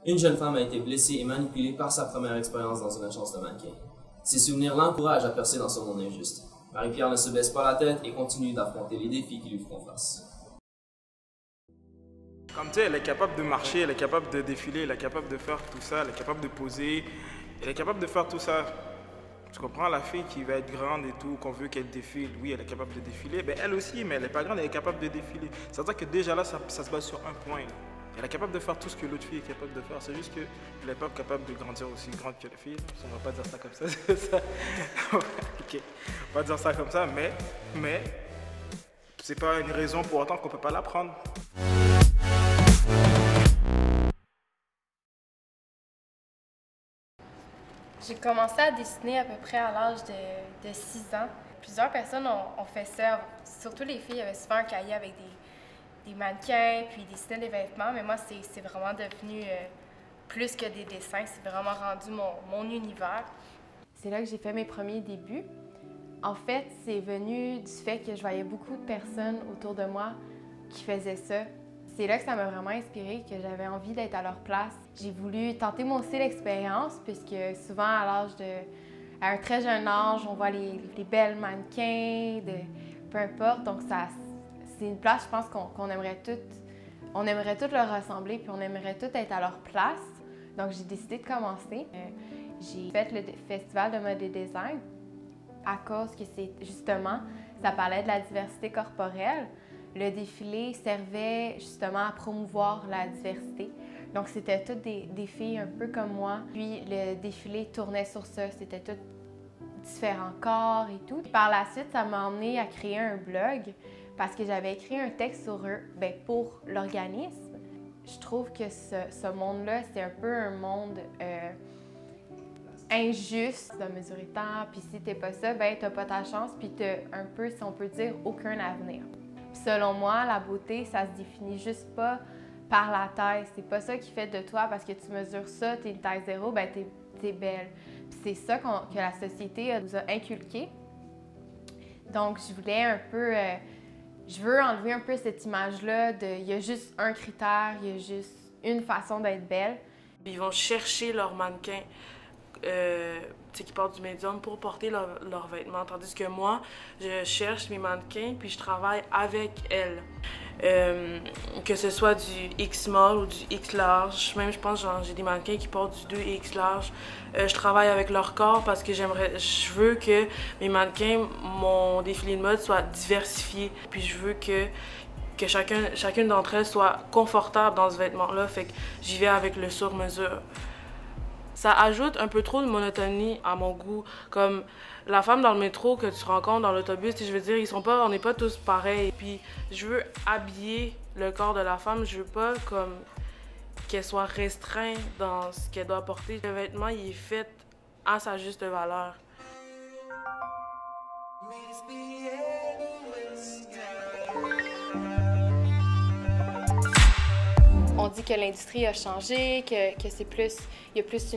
Une jeune femme a été blessée et manipulée par sa première expérience dans une agence de mannequin. Ces souvenirs l'encouragent à percer dans ce monde injuste. Marie-Pierre ne se baisse pas la tête et continue d'affronter les défis qui lui feront face. Comme tu sais, elle est capable de marcher, elle est capable de défiler, elle est capable de faire tout ça, elle est capable de poser, elle est capable de faire tout ça. Tu comprends, la fille qui va être grande et tout, qu'on veut qu'elle défile, oui, elle est capable de défiler, ben elle aussi, mais elle n'est pas grande, elle est capable de défiler. C'est-à-dire que déjà là, ça se base sur un point. Elle est capable de faire tout ce que l'autre fille est capable de faire, c'est juste qu'elle n'est pas capable de grandir aussi grande que la fille. On va pas dire ça comme ça, c'est ça. Ok, on va dire ça comme ça, mais c'est pas une raison pour autant qu'on peut pas l'apprendre. J'ai commencé à dessiner à peu près à l'âge de 6 ans. Plusieurs personnes ont fait ça, surtout les filles avaient souvent un cahier avec des mannequins, puis ils dessinaient des vêtements, mais moi c'est vraiment devenu plus que des dessins, c'est vraiment rendu mon univers. C'est là que j'ai fait mes premiers débuts. En fait, c'est venu du fait que je voyais beaucoup de personnes autour de moi qui faisaient ça. C'est là que ça m'a vraiment inspirée, que j'avais envie d'être à leur place. J'ai voulu tenter moi aussi l'expérience, puisque souvent à un très jeune âge, on voit les belles mannequins, peu importe. Donc c'est une place, je pense, qu'on aimerait toutes leur ressembler, puis on aimerait toutes être à leur place. Donc j'ai décidé de commencer. J'ai fait le festival de mode et design à cause que ça parlait de la diversité corporelle. Le défilé servait justement à promouvoir la diversité. Donc, c'était toutes des filles un peu comme moi. Puis, le défilé tournait sur ça. C'était tout différents corps et tout. Par la suite, ça m'a emmenée à créer un blog parce que j'avais écrit un texte sur eux, pour l'organisme. Je trouve que ce monde-là, c'est un peu un monde injuste de mesurer tant. Puis, si t'es pas ça, t'as pas ta chance. Puis, t'as un peu, si on peut dire, aucun avenir. Selon moi, la beauté, ça se définit juste pas par la taille. C'est pas ça qui fait de toi parce que tu mesures ça, t'es une taille 0, t'es belle. Puis c'est ça que la société nous a inculqué. Donc, je veux enlever un peu cette image-là il y a juste un critère, il y a juste une façon d'être belle. Ils vont chercher leur mannequin qui portent du médium pour porter leurs vêtements. Tandis que moi, je cherche mes mannequins puis je travaille avec elles. Que ce soit du X small ou du X large. Même, je pense, j'ai des mannequins qui portent du 2X large. Je travaille avec leur corps parce que je veux que mes mannequins, mon défilé de mode soit diversifié. Puis je veux que chacune d'entre elles soit confortable dans ce vêtement-là. Fait que j'y vais avec le sur-mesure. Ça ajoute un peu trop de monotonie à mon goût. Comme la femme dans le métro que tu rencontres dans l'autobus, je veux dire, on n'est pas tous pareils. Puis je veux habiller le corps de la femme, je veux pas comme qu'elle soit restreinte dans ce qu'elle doit porter. Le vêtement, il est fait à sa juste valeur. On dit que l'industrie a changé, qu'il y a plus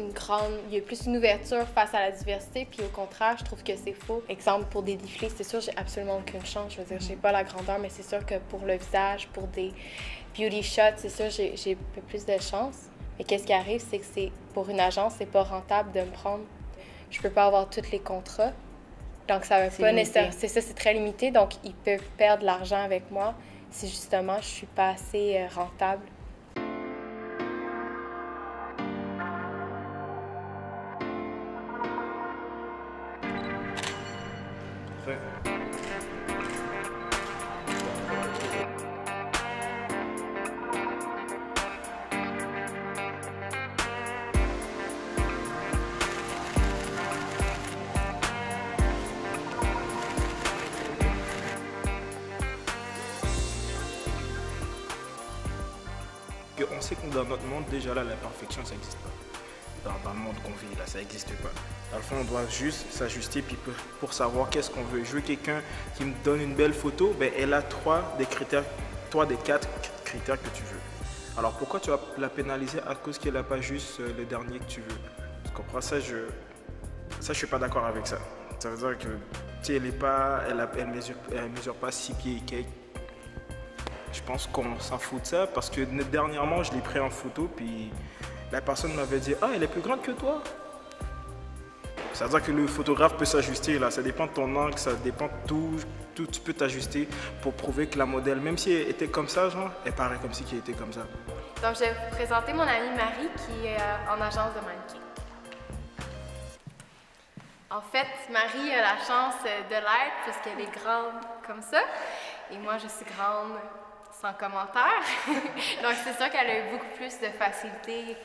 une ouverture face à la diversité, puis au contraire, je trouve que c'est faux. Exemple, pour des défilés, c'est sûr, j'ai absolument aucune chance. Je veux dire, j'ai pas la grandeur, mais c'est sûr que pour le visage, pour des beauty shots, c'est sûr, j'ai un peu plus de chance. Mais qu'est-ce qui arrive, c'est que pour une agence, c'est pas rentable de me prendre. Je peux pas avoir tous les contrats. Donc, ça va pas nécessairement. C'est ça, c'est très limité. Donc, ils peuvent perdre de l'argent avec moi si justement je suis pas assez rentable. On sait que dans notre monde, déjà là, la perfection, ça n'existe pas. Dans le monde qu'on vit, là, ça n'existe pas. Dans le fond, on doit juste s'ajuster pour savoir qu'est-ce qu'on veut. Je veux quelqu'un qui me donne une belle photo, elle a trois des 4 critères que tu veux. Alors pourquoi tu vas la pénaliser à cause qu'elle n'a pas juste le dernier que tu veux? Tu comprends ça? Je suis pas d'accord avec ça. Ça veut dire que elle mesure pas 6 pieds et quelques. Je pense qu'on s'en fout de ça parce que dernièrement, je l'ai pris en photo puis la personne m'avait dit « Ah, elle est plus grande que toi ». C'est-à-dire que le photographe peut s'ajuster là, ça dépend de ton angle, ça dépend de tout, tu peux t'ajuster pour prouver que la modèle, même si elle était comme ça, genre, elle paraît comme si elle était comme ça. Donc je vais vous présenter mon amie Marie qui est en agence de mannequin. En fait, Marie a la chance de l'être puisqu'elle est grande comme ça et moi je suis grande sans commentaire. Donc c'est sûr qu'elle a eu beaucoup plus de facilité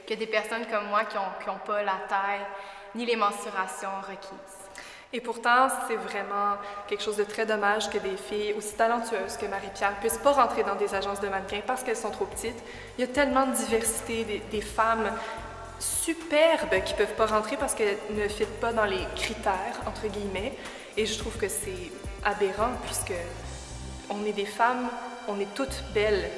que des personnes comme moi qui n'ont pas la taille ni les mensurations requises. Et pourtant, c'est vraiment quelque chose de très dommage que des filles aussi talentueuses que Marie-Pierre puissent pas rentrer dans des agences de mannequins parce qu'elles sont trop petites. Il y a tellement de diversité, des femmes superbes qui peuvent pas rentrer parce qu'elles ne fitent pas dans les critères, entre guillemets. Et je trouve que c'est aberrant puisque on est des femmes, on est toutes belles